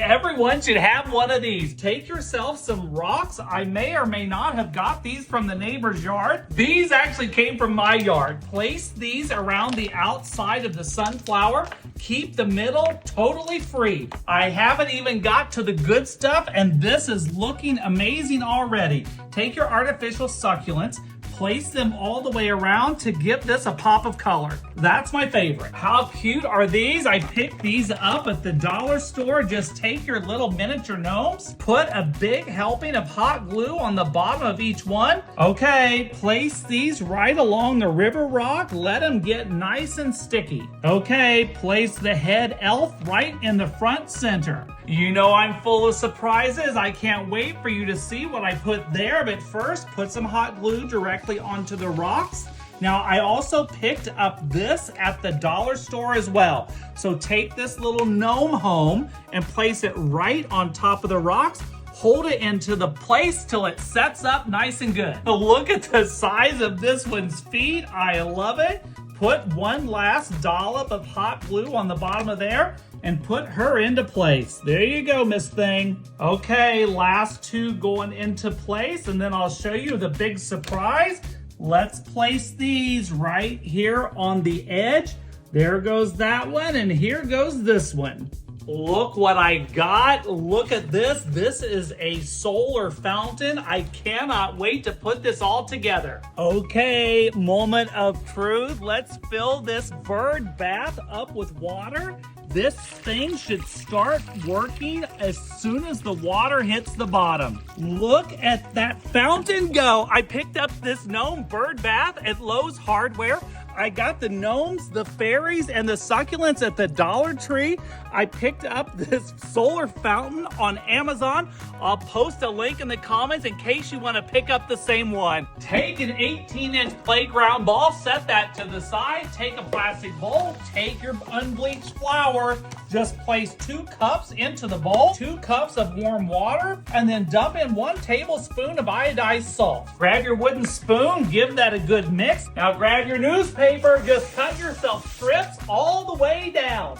everyone should have one of these. Take yourself some rocks. I may or may not have got these from the neighbor's yard. These actually came from my yard. Place these around the outside of the sunflower. Keep the middle totally free. I haven't even got to the good stuff, and this is looking amazing already. Take your artificial succulents, place them all the way around to give this a pop of color. That's my favorite. How cute are these? I picked these up at the dollar store. Just take your little miniature gnomes, put a big helping of hot glue on the bottom of each one. Okay, place these right along the river rock. Let them get nice and sticky. Okay, place the head elf right in the front center. You know I'm full of surprises. I can't wait for you to see what I put there, but first put some hot glue directly onto the rocks. Now I also picked up this at the dollar store as well. So take this little gnome home and place it right on top of the rocks. Hold it into the place till it sets up nice and good. Look at the size of this one's feet. I love it. Put one last dollop of hot glue on the bottom of there and put her into place. There you go, Miss Thing. Okay, last two going into place, and then I'll show you the big surprise. Let's place these right here on the edge. There goes that one, and here goes this one. Look what I got. Look at this. This is a solar fountain. I cannot wait to put this all together. Okay, moment of truth. Let's fill this bird bath up with water. This thing should start working as soon as the water hits the bottom. Look at that fountain go. I picked up this gnome bird bath at Lowe's Hardware. I got the gnomes, the fairies, and the succulents at the Dollar Tree. I picked up this solar fountain on Amazon. I'll post a link in the comments in case you want to pick up the same one. Take an 18-inch playground ball, set that to the side. Take a plastic bowl, take your unbleached flour. Just place 2 cups into the bowl, 2 cups of warm water, and then dump in 1 tablespoon of iodized salt. Grab your wooden spoon, give that a good mix. Now grab your newspaper, just cut yourself strips all the way down.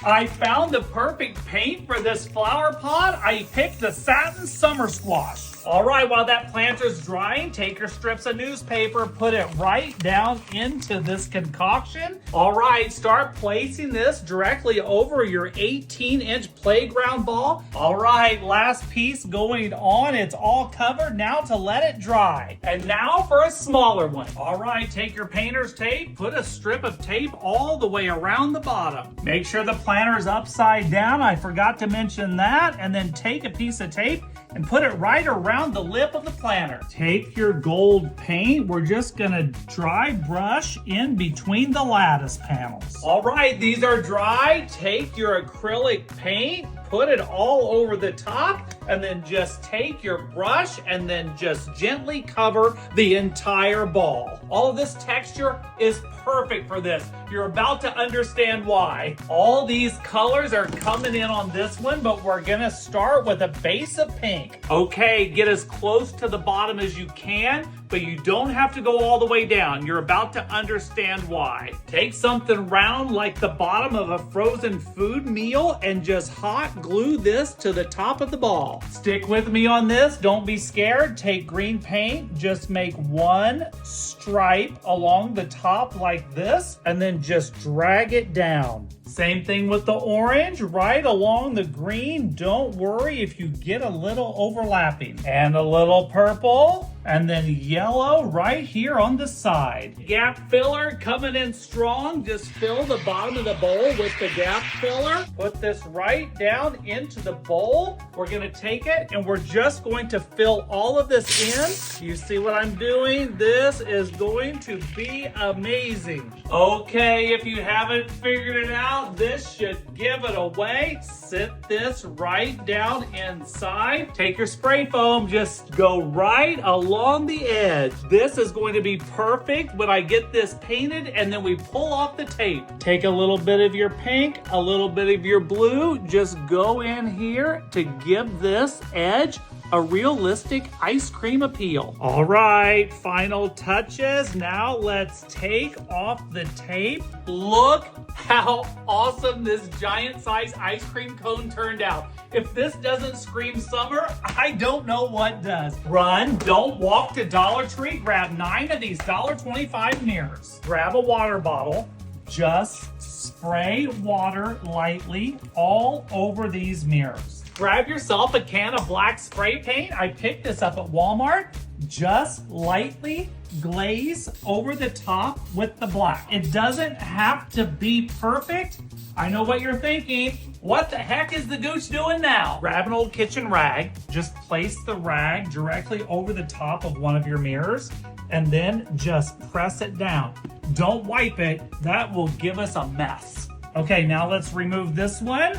I found the perfect paint for this flower pot. I picked the satin summer squash. All right, while that planter's drying, take your strips of newspaper, put it right down into this concoction. All right, start placing this directly over your 18-inch playground ball. All right, last piece going on. It's all covered. Now to let it dry. And now for a smaller one. All right, take your painter's tape, put a strip of tape all the way around the bottom. Make sure the planter's upside down. I forgot to mention that. And then take a piece of tape and put it right around the lip of the planter. Take your gold paint. We're just gonna dry brush in between the lattice panels. All right, these are dry. Take your acrylic paint, put it all over the top, and then just take your brush and then just gently cover the entire ball. All of this texture is perfect for this. You're about to understand why. All these colors are coming in on this one, but we're gonna start with a base of pink. Okay, get as close to the bottom as you can, but you don't have to go all the way down. You're about to understand why. Take something round like the bottom of a frozen food meal and just hot glue this to the top of the ball. Stick with me on this. Don't be scared. Take green paint. Just make 1 stripe along the top like this, and then just drag it down. Same thing with the orange, right along the green. Don't worry if you get a little overlapping. And a little purple, and then yellow right here on the side. Gap filler coming in strong. Just fill the bottom of the bowl with the gap filler. Put this right down into the bowl. We're gonna take it and we're just going to fill all of this in. You see what I'm doing? This is going to be amazing. Okay, if you haven't figured it out, this should give it away. Sit this right down inside. Take your spray foam, just go right along the edge. This is going to be perfect when I get this painted and then we pull off the tape. Take a little bit of your pink, a little bit of your blue, just go in here to give this edge a realistic ice cream appeal. All right, final touches. Now let's take off the tape. Look how awesome this giant size ice cream cone turned out. If this doesn't scream summer, I don't know what does. Run, don't walk to Dollar Tree. Grab 9 of these $1.25 mirrors. Grab a water bottle. Just spray water lightly all over these mirrors. Grab yourself a can of black spray paint. I picked this up at Walmart. Just lightly glaze over the top with the black. It doesn't have to be perfect. I know what you're thinking. What the heck is the gooch doing now? Grab an old kitchen rag. Just place the rag directly over the top of one of your mirrors and then just press it down. Don't wipe it. That will give us a mess. Okay, now let's remove this one.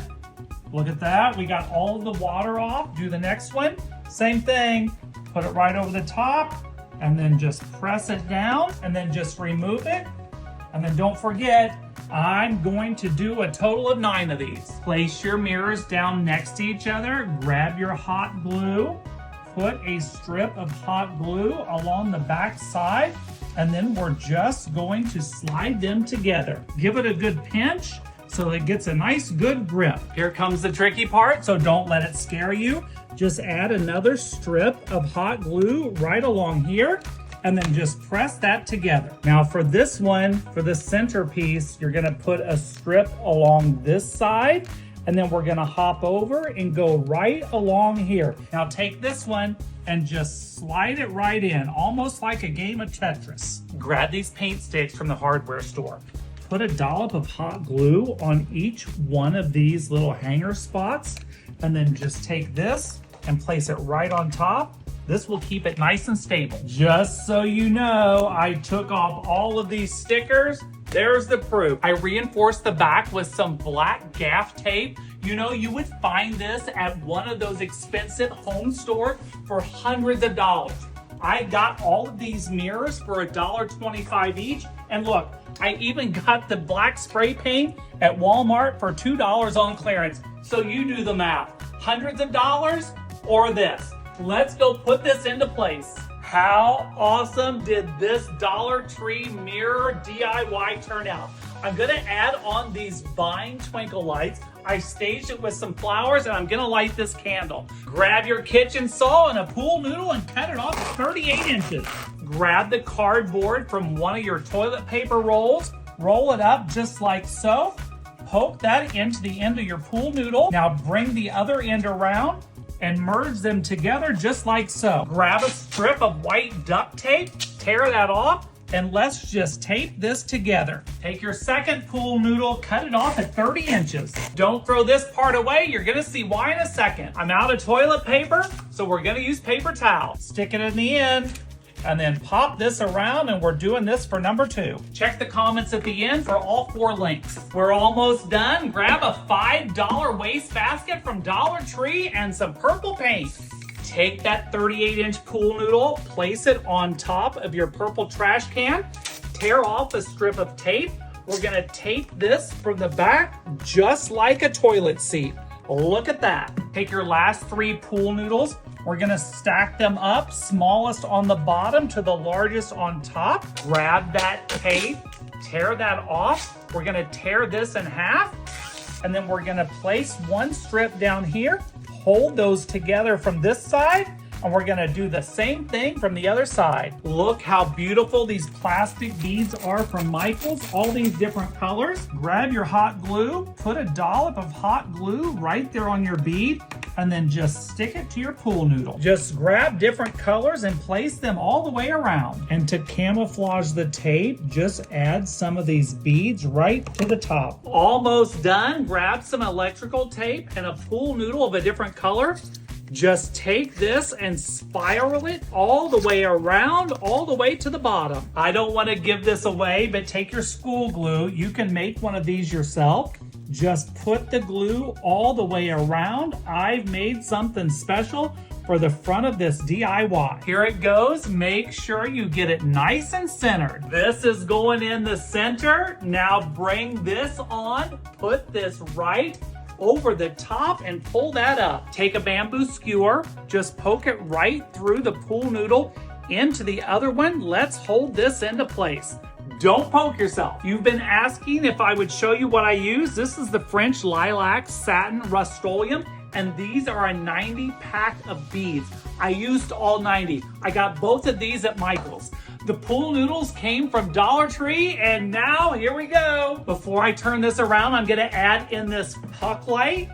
Look at that. We got all of the water off. Do the next one. Same thing. Put it right over the top and then just press it down and then just remove it. And then don't forget, I'm going to do a total of 9 of these. Place your mirrors down next to each other. Grab your hot glue. Put a strip of hot glue along the back side. And then we're just going to slide them together. Give it a good pinch so it gets a nice good grip. Here comes the tricky part, so don't let it scare you. Just add another strip of hot glue right along here and then just press that together. Now for this one, for the centerpiece, you're gonna put a strip along this side and then we're gonna hop over and go right along here. Now take this one and just slide it right in, almost like a game of Tetris. Grab these paint sticks from the hardware store. Put a dollop of hot glue on each one of these little hanger spots, and then just take this and place it right on top. This will keep it nice and stable. Just so you know, I took off all of these stickers. There's the proof. I reinforced the back with some black gaff tape. You know, you would find this at one of those expensive home stores for hundreds of dollars. I got all of these mirrors for $1.25 each. And look, I even got the black spray paint at Walmart for $2 on clearance. So you do the math. Hundreds of dollars or this. Let's go put this into place. How awesome did this Dollar Tree mirror DIY turn out? I'm gonna add on these vine twinkle lights. I staged it with some flowers and I'm gonna light this candle. Grab your kitchen saw and a pool noodle and cut it off at 38 inches. Grab the cardboard from one of your toilet paper rolls, roll it up just like so, poke that into the end of your pool noodle. Now bring the other end around and merge them together just like so. Grab a strip of white duct tape, tear that off, and let's just tape this together. Take your second pool noodle, cut it off at 30 inches. Don't throw this part away, you're gonna see why in a second. I'm out of toilet paper, so we're gonna use paper towel. Stick it in the end, and then pop this around, and we're doing this for number 2. Check the comments at the end for all 4 links. We're almost done. Grab a $5 wastebasket from Dollar Tree and some purple paint. Take that 38-inch pool noodle, place it on top of your purple trash can, tear off a strip of tape. We're gonna tape this from the back just like a toilet seat. Look at that. Take your last 3 pool noodles. We're gonna stack them up, smallest on the bottom to the largest on top. Grab that tape, tear that off. We're gonna tear this in half, and then we're gonna place one strip down here, hold those together from this side, and we're gonna do the same thing from the other side. Look how beautiful these plastic beads are from Michaels, all these different colors. Grab your hot glue, put a dollop of hot glue right there on your bead, and then just stick it to your pool noodle. Just grab different colors and place them all the way around. And to camouflage the tape, just add some of these beads right to the top. Almost done. Grab some electrical tape and a pool noodle of a different color. Just take this and spiral it all the way around, all the way to the bottom. I don't want to give this away, but take your school glue. You can make one of these yourself. Just put the glue all the way around. I've made something special for the front of this DIY. Here it goes. Make sure you get it nice and centered. This is going in the center. Now bring this on, put this right over the top and pull that up. Take a bamboo skewer, just poke it right through the pool noodle into the other one. Let's hold this into place. Don't poke yourself. You've been asking if I would show you what I use. This is the French Lilac Satin Rust-Oleum, and these are a 90 pack of beads. I used all 90. I got both of these at Michael's. The pool noodles came from Dollar Tree, and now here we go. Before I turn this around, I'm gonna add in this puck light.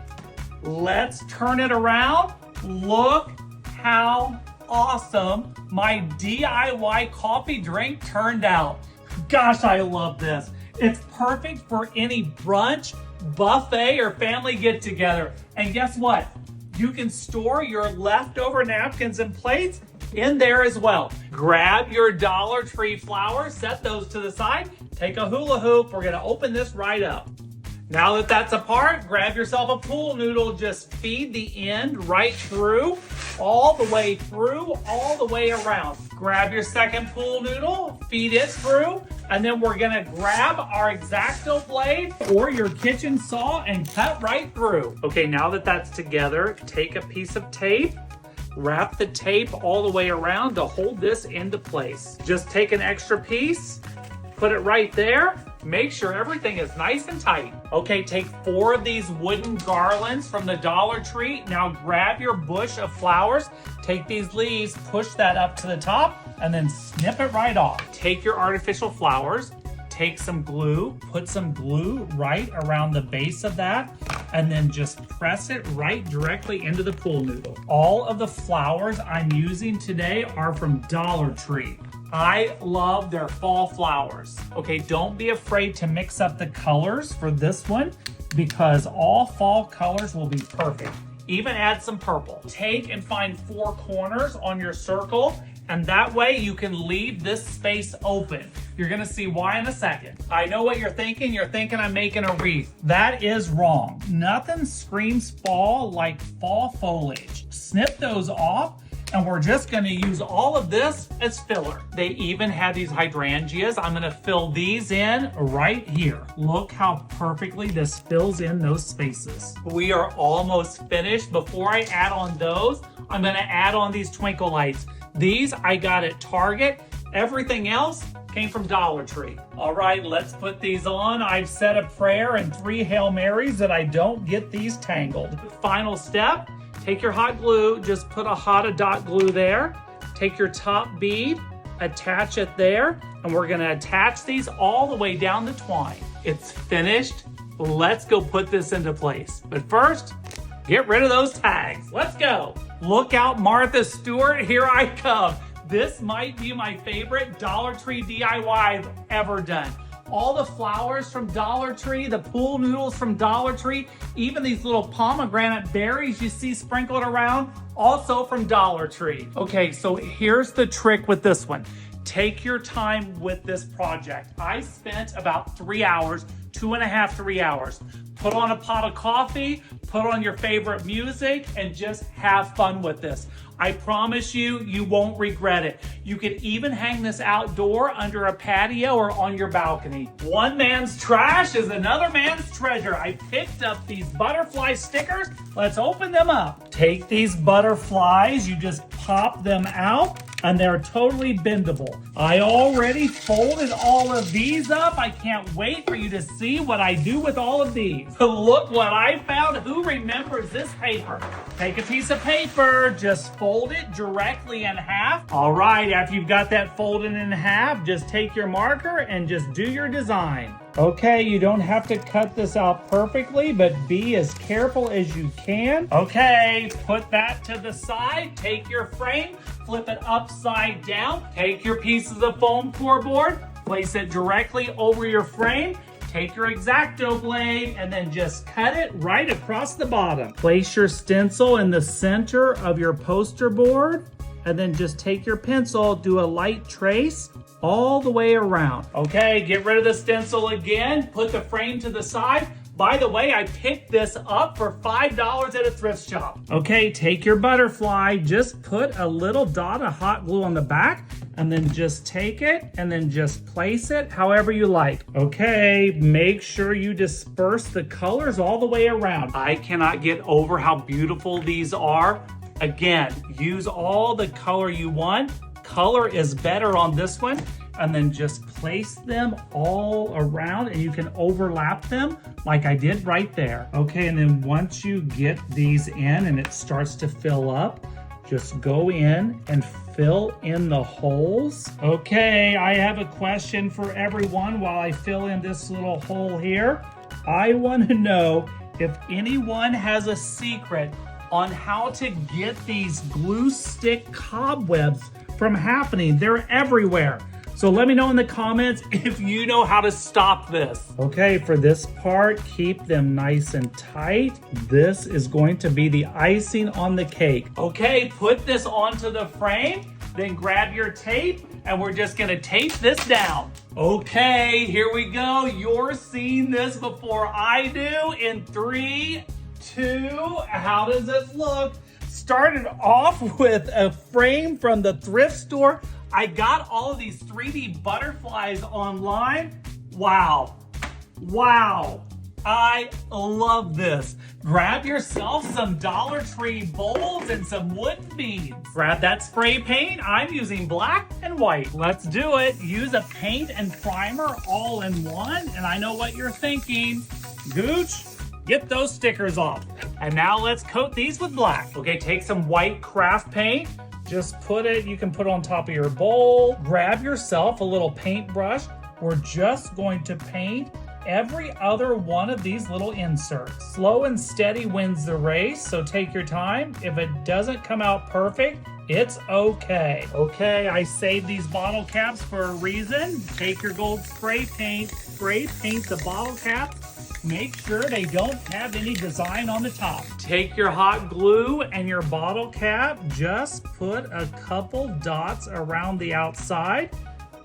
Let's turn it around. Look how awesome my DIY coffee drink turned out. Gosh, I love this. It's perfect for any brunch, buffet, or family get-together. And guess what? You can store your leftover napkins and plates in there as well. Grab your Dollar Tree flowers, set those to the side, take a hula hoop. We're gonna open this right up. Now that that's apart, grab yourself a pool noodle, just feed the end right through, all the way through, all the way around. Grab your second pool noodle, feed it through, and then we're gonna grab our X-Acto blade or your kitchen saw and cut right through. Okay, now that that's together, take a piece of tape, wrap the tape all the way around to hold this into place. Just take an extra piece, put it right there. Make sure everything is nice and tight. Okay, take 4 of these wooden garlands from the Dollar Tree. Now grab your bush of flowers, take these leaves, push that up to the top, and then snip it right off. Take your artificial flowers, take some glue, put some glue right around the base of that, and then just press it right directly into the pool noodle. All of the flowers I'm using today are from Dollar Tree. I love their fall flowers. Okay, don't be afraid to mix up the colors for this one because all fall colors will be perfect. Even add some purple. Take and find 4 corners on your circle, and that way you can leave this space open. You're gonna see why in a second. I know what you're thinking. You're thinking I'm making a wreath. That is wrong. Nothing screams fall like fall foliage. Snip those off, and we're just gonna use all of this as filler. They even have these hydrangeas. I'm gonna fill these in right here. Look how perfectly this fills in those spaces. We are almost finished. Before I add on those, I'm gonna add on these twinkle lights. These I got at Target. Everything else came from Dollar Tree. All right, let's put these on. I've said a prayer and 3 Hail Marys that I don't get these tangled. Final step, take your hot glue, just put a hot dot glue there. Take your top bead, attach it there, and we're gonna attach these all the way down the twine. It's finished. Let's go put this into place. But first, get rid of those tags. Let's go. Look out, Martha Stewart, here I come. This might be my favorite Dollar Tree DIY I've ever done. All the flowers from Dollar Tree, the pool noodles from Dollar Tree, even these little pomegranate berries you see sprinkled around, also from Dollar Tree. Okay, so here's the trick with this one. Take your time with this project. I spent about 3 hours, 2.5, 3 hours. Put on a pot of coffee, put on your favorite music, and just have fun with this. I promise you, you won't regret it. You could even hang this outdoor under a patio or on your balcony. One man's trash is another man's treasure. I picked up these butterfly stickers. Let's open them up. Take these butterflies, you just pop them out, and they're totally bendable. I already folded all of these up. I can't wait for you to see what I do with all of these. Look what I found. Who remembers this paper? Take a piece of paper, just fold it directly in half. All right, after you've got that folded in half, just take your marker and just do your design. Okay, you don't have to cut this out perfectly, but be as careful as you can. Okay, put that to the side. Take your frame, flip it upside down. Take your pieces of foam core board, place it directly over your frame. Take your X-Acto blade and then just cut it right across the bottom. Place your stencil in the center of your poster board and then just take your pencil, do a light trace all the way around. Okay, get rid of the stencil again, put the frame to the side, By the way, I picked this up for $5 at a thrift shop. Okay, take your butterfly, just put a little dot of hot glue on the back, and then just take it and then just place it however you like. Okay, make sure you disperse the colors all the way around. I cannot get over how beautiful these are. Again, use all the color you want. Color is better on this one. And then just place them all around, and you can overlap them like I did right there. Okay, and then once you get these in and it starts to fill up, just go in and fill in the holes. Okay, I have a question for everyone while I fill in this little hole here. I want to know if anyone has a secret on how to get these glue stick cobwebs from happening. They're everywhere. So let me know in the comments if you know how to stop this. Okay, for this part, keep them nice and tight. This is going to be the icing on the cake. Okay, put this onto the frame, then grab your tape, and we're just gonna tape this down. Okay, here we go. You're seeing this before I do in 3, 2, how does it look? Started off with a frame from the thrift store. I got all of these 3D butterflies online. Wow. Wow. I love this. Grab yourself some Dollar Tree bowls and some wooden beads. Grab that spray paint. I'm using black and white. Let's do it. Use a paint and primer all in one. And I know what you're thinking. Gooch, get those stickers off. And now let's coat these with black. Okay, take some white craft paint. Just put it, you can put it on top of your bowl. Grab yourself a little paintbrush. We're just going to paint every other one of these little inserts. Slow and steady wins the race, so take your time. If it doesn't come out perfect, it's okay. Okay, I saved these bottle caps for a reason. Take your gold spray paint the bottle caps. Make sure they don't have any design on the top. Take your hot glue and your bottle cap, just put a couple dots around the outside,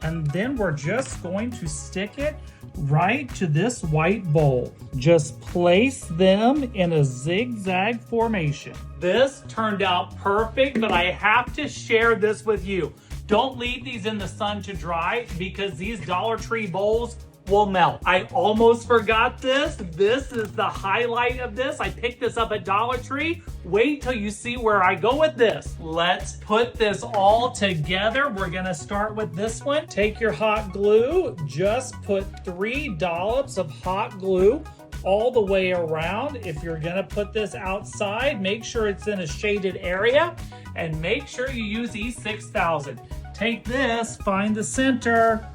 and then we're just going to stick it right to this white bowl. Just place them in a zigzag formation. This turned out perfect, but I have to share this with you. Don't leave these in the sun to dry because these Dollar Tree bowls will melt. I almost forgot this. This is the highlight of this. I picked this up at Dollar Tree. Wait till you see where I go with this. Let's put this all together. We're gonna start with this one. Take your hot glue. Just put 3 dollops of hot glue all the way around. If you're gonna put this outside, make sure it's in a shaded area and make sure you use E6000. Take this, find the center,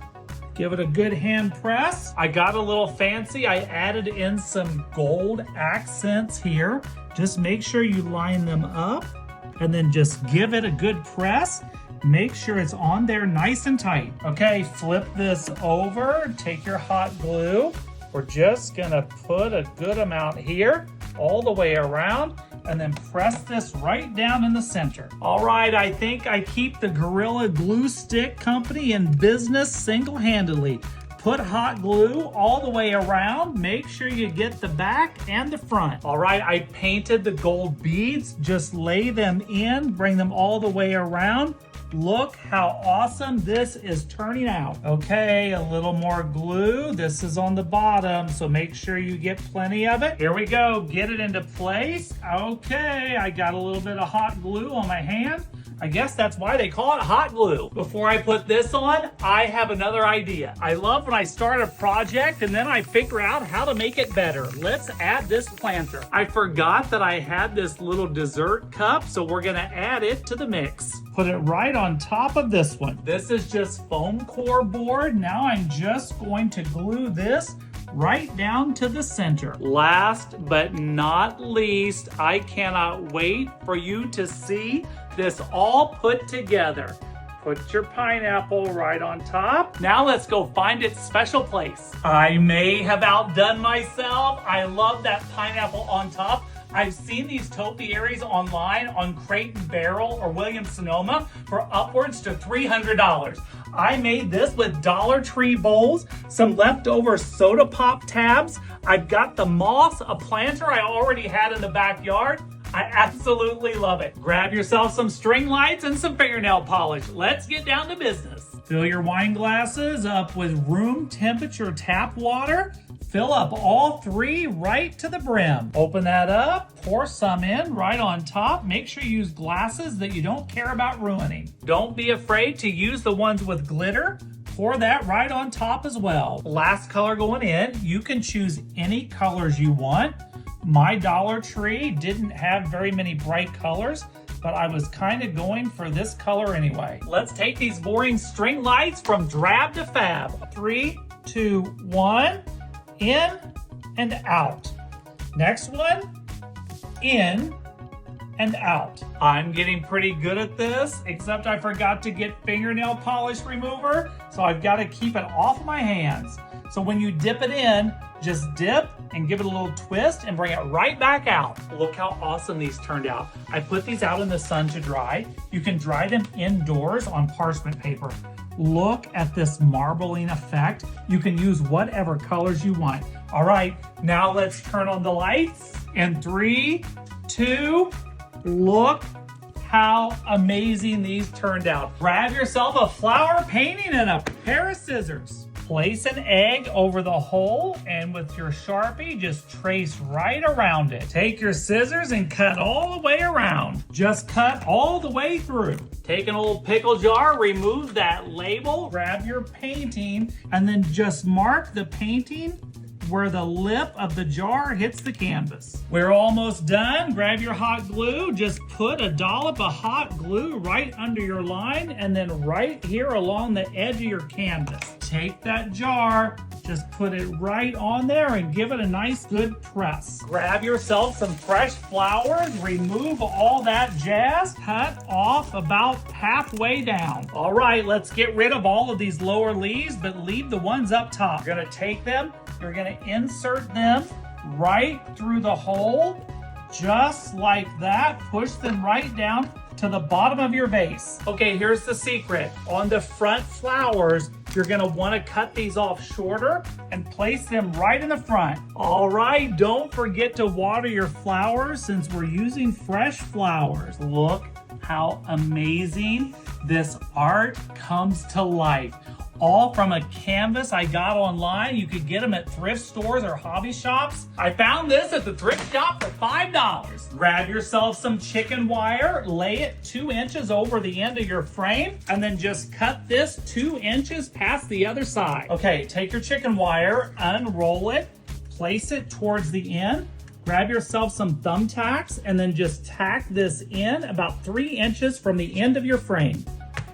give it a good hand press. I got a little fancy. I added in some gold accents here. Just make sure you line them up and then just give it a good press. Make sure it's on there nice and tight. Okay, flip this over. Take your hot glue. We're just gonna put a good amount here all the way around and then press this right down in the center. All right, I think I keep the Gorilla Glue Stick Company in business single-handedly. Put hot glue all the way around. Make sure you get the back and the front. All right, I painted the gold beads. Just lay them in, bring them all the way around. Look how awesome this is turning out. Okay, a little more glue. This is on the bottom, so make sure you get plenty of it. Here we go, get it into place. Okay, I got a little bit of hot glue on my hand. I guess that's why they call it hot glue. Before I put this on, I have another idea. I love when I start a project and then I figure out how to make it better. Let's add this planter. I forgot that I had this little dessert cup, so we're gonna add it to the mix. Put it right on top of this one. This is just foam core board. Now I'm just going to glue this right down to the center. Last but not least, I cannot wait for you to see this all put together. Put your pineapple right on top. Now let's go find its special place. I may have outdone myself. I love that pineapple on top. I've seen these topiaries online on Crate and Barrel or Williams Sonoma for upwards to $300. I made this with Dollar Tree bowls, some leftover soda pop tabs. I've got the moss, a planter I already had in the backyard. I absolutely love it. Grab yourself some string lights and some fingernail polish. Let's get down to business. Fill your wine glasses up with room temperature tap water. Fill up all 3 right to the brim. Open that up, pour some in right on top. Make sure you use glasses that you don't care about ruining. Don't be afraid to use the ones with glitter. Pour that right on top as well. Last color going in, you can choose any colors you want. My Dollar Tree didn't have very many bright colors, but I was kind of going for this color anyway. Let's take these boring string lights from drab to fab. 3, 2, 1. In and out. Next one, in and out. I'm getting pretty good at this, except I forgot to get fingernail polish remover, so I've got to keep it off my hands. So when you dip it in, just dip and give it a little twist and bring it right back out. Look how awesome these turned out. I put these out in the sun to dry. You can dry them indoors on parchment paper. Look at this marbling effect. You can use whatever colors you want. All right, now let's turn on the lights. In 3, 2, look how amazing these turned out. Grab yourself a flower painting and a pair of scissors. Place an egg over the hole and with your Sharpie, just trace right around it. Take your scissors and cut all the way around. Just cut all the way through. Take an old pickle jar, remove that label, grab your painting, and then just mark the painting where the lip of the jar hits the canvas. We're almost done. Grab your hot glue. Just put a dollop of hot glue right under your line and then right here along the edge of your canvas. Take that jar, just put it right on there and give it a nice good press. Grab yourself some fresh flowers, remove all that jazz, cut off about halfway down. All right, let's get rid of all of these lower leaves, but leave the ones up top. You're gonna take them, you're gonna insert them right through the hole, just like that. Push them right down to the bottom of your vase. Okay, here's the secret. On the front flowers, you're gonna wanna cut these off shorter and place them right in the front. All right, don't forget to water your flowers since we're using fresh flowers. Look how amazing this art comes to life. All from a canvas I got online. You could get them at thrift stores or hobby shops. I found this at the thrift shop for $5. Grab yourself some chicken wire, lay it 2 inches over the end of your frame, and then just cut this 2 inches past the other side. Okay, take your chicken wire, unroll it, place it towards the end, grab yourself some thumbtacks, and then just tack this in about 3 inches from the end of your frame.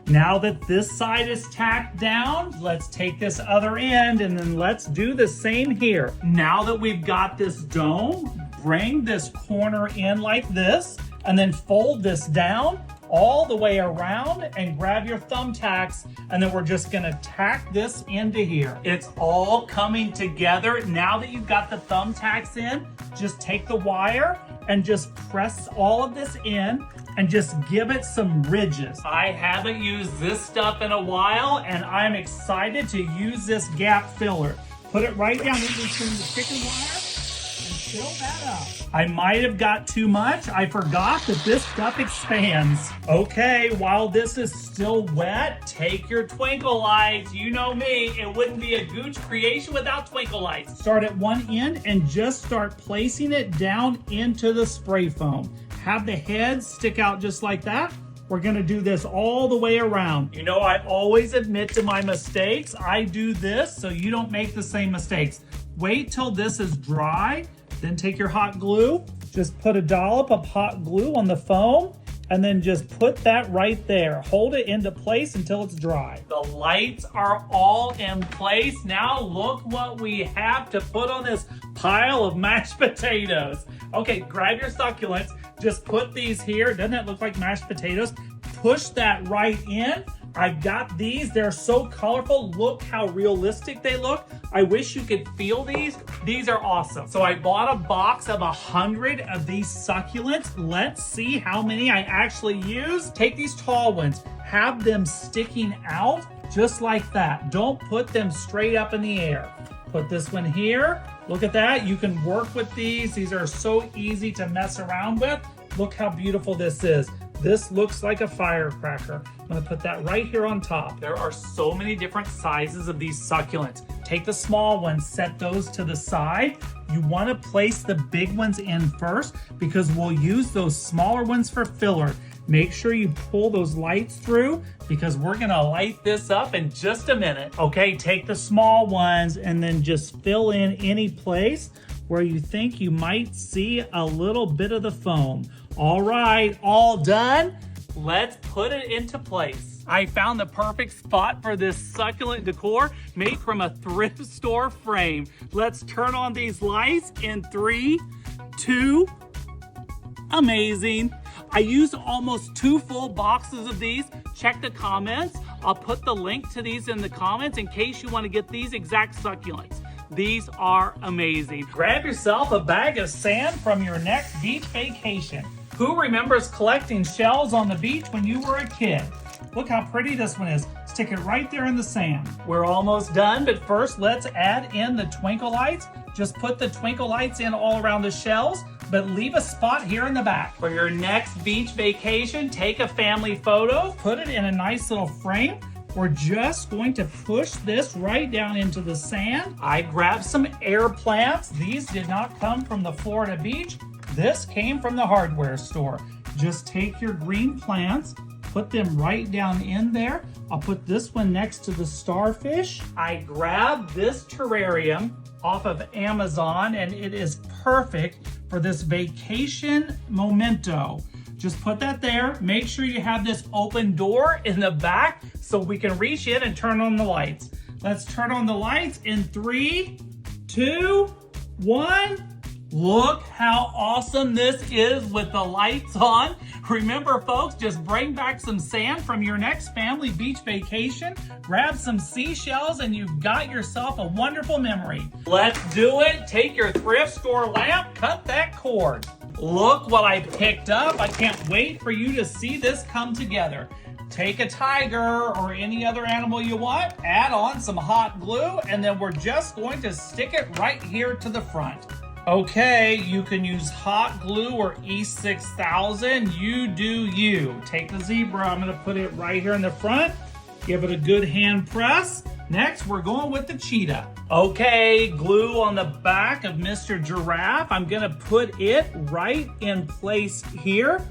Now that this side is tacked down, let's take this other end and then let's do the same here. Now that we've got this dome, bring this corner in like this and then fold this down all the way around and grab your thumbtacks, and then we're just gonna tack this into here. It's all coming together. Now that you've got the thumbtacks in, just take the wire and just press all of this in and just give it some ridges. I haven't used this stuff in a while and I'm excited to use this gap filler. Put it right down in between the chicken wire and fill that up. I might have got too much. I forgot that this stuff expands. Okay, while this is still wet, take your twinkle lights. You know me, it wouldn't be a Gooch creation without twinkle lights. Start at one end and just start placing it down into the spray foam. Have the head stick out just like that. We're gonna do this all the way around. You know, I always admit to my mistakes. I do this so you don't make the same mistakes. Wait till this is dry, then take your hot glue, just put a dollop of hot glue on the foam, and then just put that right there. Hold it into place until it's dry. The lights are all in place. Now look what we have to put on this pile of mashed potatoes. Okay, grab your succulents, just put these here. Doesn't that look like mashed potatoes? Push that right in. I've got these, they're so colorful. Look how realistic they look. I wish you could feel these. These are awesome. So I bought a box of 100 of these succulents. Let's see how many I actually use. Take these tall ones, have them sticking out just like that. Don't put them straight up in the air. Put this one here. Look at that. You can work with these. These are so easy to mess around with. Look how beautiful this is. This looks like a firecracker. I'm gonna put that right here on top. There are so many different sizes of these succulents. Take the small ones, set those to the side. You wanna place the big ones in first because we'll use those smaller ones for filler. Make sure you pull those lights through because we're gonna light this up in just a minute. Okay, take the small ones and then just fill in any place where you think you might see a little bit of the foam. All right, all done. Let's put it into place. I found the perfect spot for this succulent decor made from a thrift store frame. Let's turn on these lights in 3, 2, amazing. I used almost 2 full boxes of these. Check the comments. I'll put the link to these in the comments in case you want to get these exact succulents. These are amazing. Grab yourself a bag of sand from your next beach vacation. Who remembers collecting shells on the beach when you were a kid? Look how pretty this one is. Stick it right there in the sand. We're almost done, but first let's add in the twinkle lights. Just put the twinkle lights in all around the shells, but leave a spot here in the back. For your next beach vacation, take a family photo, put it in a nice little frame. We're just going to push this right down into the sand. I grabbed some air plants. These did not come from the Florida beach. This came from the hardware store. Just take your green plants, put them right down in there. I'll put this one next to the starfish. I grabbed this terrarium off of Amazon and it is perfect for this vacation memento. Just put that there. Make sure you have this open door in the back so we can reach in and turn on the lights. Let's turn on the lights in 3, 2, 1. Look how awesome this is with the lights on. Remember, folks, just bring back some sand from your next family beach vacation, grab some seashells, and you've got yourself a wonderful memory. Let's do it. Take your thrift store lamp, cut that cord. Look what I picked up. I can't wait for you to see this come together. Take a tiger or any other animal you want, add on some hot glue, and then we're just going to stick it right here to the front. Okay, you can use hot glue or E6000. You do you. Take the zebra. I'm going to put it right here in the front. Give it a good hand press. Next, we're going with the cheetah. Okay, glue on the back of Mr. Giraffe. I'm going to put it right in place here.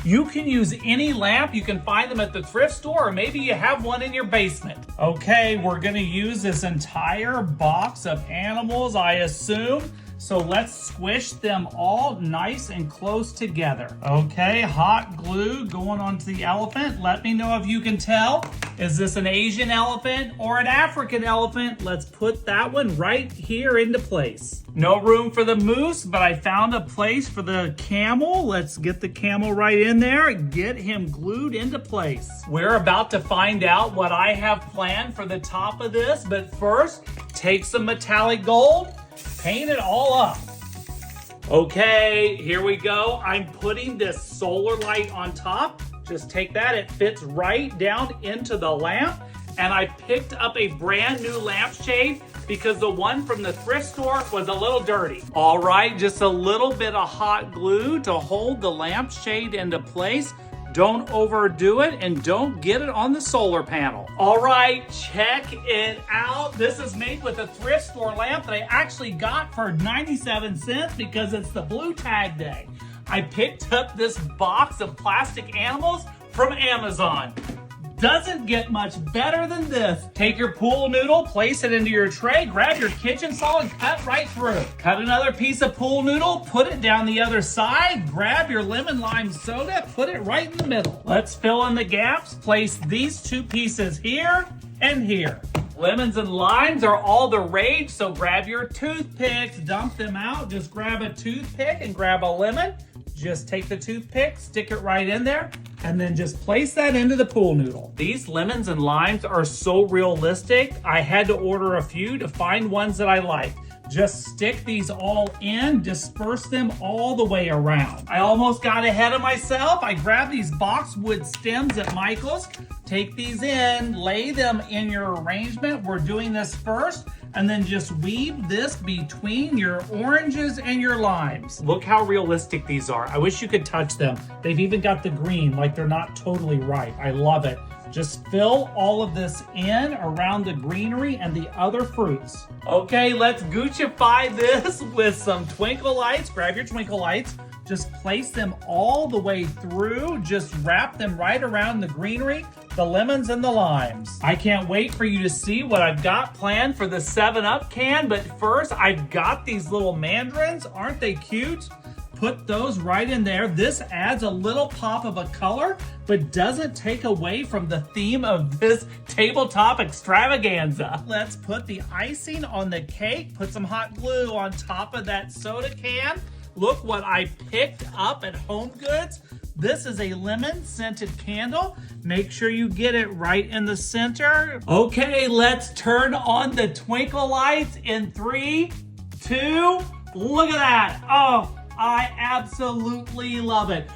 You can use any lamp. You can find them at the thrift store, or maybe you have one in your basement. Okay, we're going to use this entire box of animals, I assume. So let's squish them all nice and close together. Okay, hot glue going onto the elephant. Let me know if you can tell. Is this an Asian elephant or an African elephant? Let's put that one right here into place. No room for the moose, but I found a place for the camel. Let's get the camel right in there. Get him glued into place. We're about to find out what I have planned for the top of this, but first, take some metallic gold. Paint it all up. Okay, here we go. I'm putting this solar light on top. Just take that, it fits right down into the lamp. And I picked up a brand new lampshade because the one from the thrift store was a little dirty. All right, just a little bit of hot glue to hold the lampshade into place. Don't overdo it and don't get it on the solar panel. All right, check it out. This is made with a thrift store lamp that I actually got for 97 cents because it's the blue tag day. I picked up this box of plastic animals from Amazon. Doesn't get much better than this. Take your pool noodle, place it into your tray, grab your kitchen saw and cut right through. Cut another piece of pool noodle, put it down the other side, grab your lemon lime soda, put it right in the middle. Let's fill in the gaps. Place these 2 pieces here and here. Lemons and limes are all the rage, so grab your toothpicks, dump them out. Just grab a toothpick and grab a lemon. Just take the toothpick, stick it right in there, and then just place that into the pool noodle. These lemons and limes are so realistic. I had to order a few to find ones that I like. Just stick these all in, disperse them all the way around. I almost got ahead of myself. I grabbed these boxwood stems at Michael's. Take these in, lay them in your arrangement. We're doing this first, and then just weave this between your oranges and your limes. Look how realistic these are. I wish you could touch them. They've even got the green, like they're not totally ripe. I love it. Just fill all of this in around the greenery and the other fruits. Okay, let's Gucciify this with some twinkle lights. Grab your twinkle lights. Just place them all the way through. Just wrap them right around the greenery, the lemons, and the limes. I can't wait for you to see what I've got planned for the 7-Up can, but first I've got these little mandarins. Aren't they cute? Put those right in there. This adds a little pop of a color, but doesn't take away from the theme of this tabletop extravaganza. Let's put the icing on the cake. Put some hot glue on top of that soda can. Look what I picked up at Home Goods. This is a lemon scented candle. Make sure you get it right in the center. Okay, let's turn on the twinkle lights in 3, 2, look at that. Oh, I absolutely love it.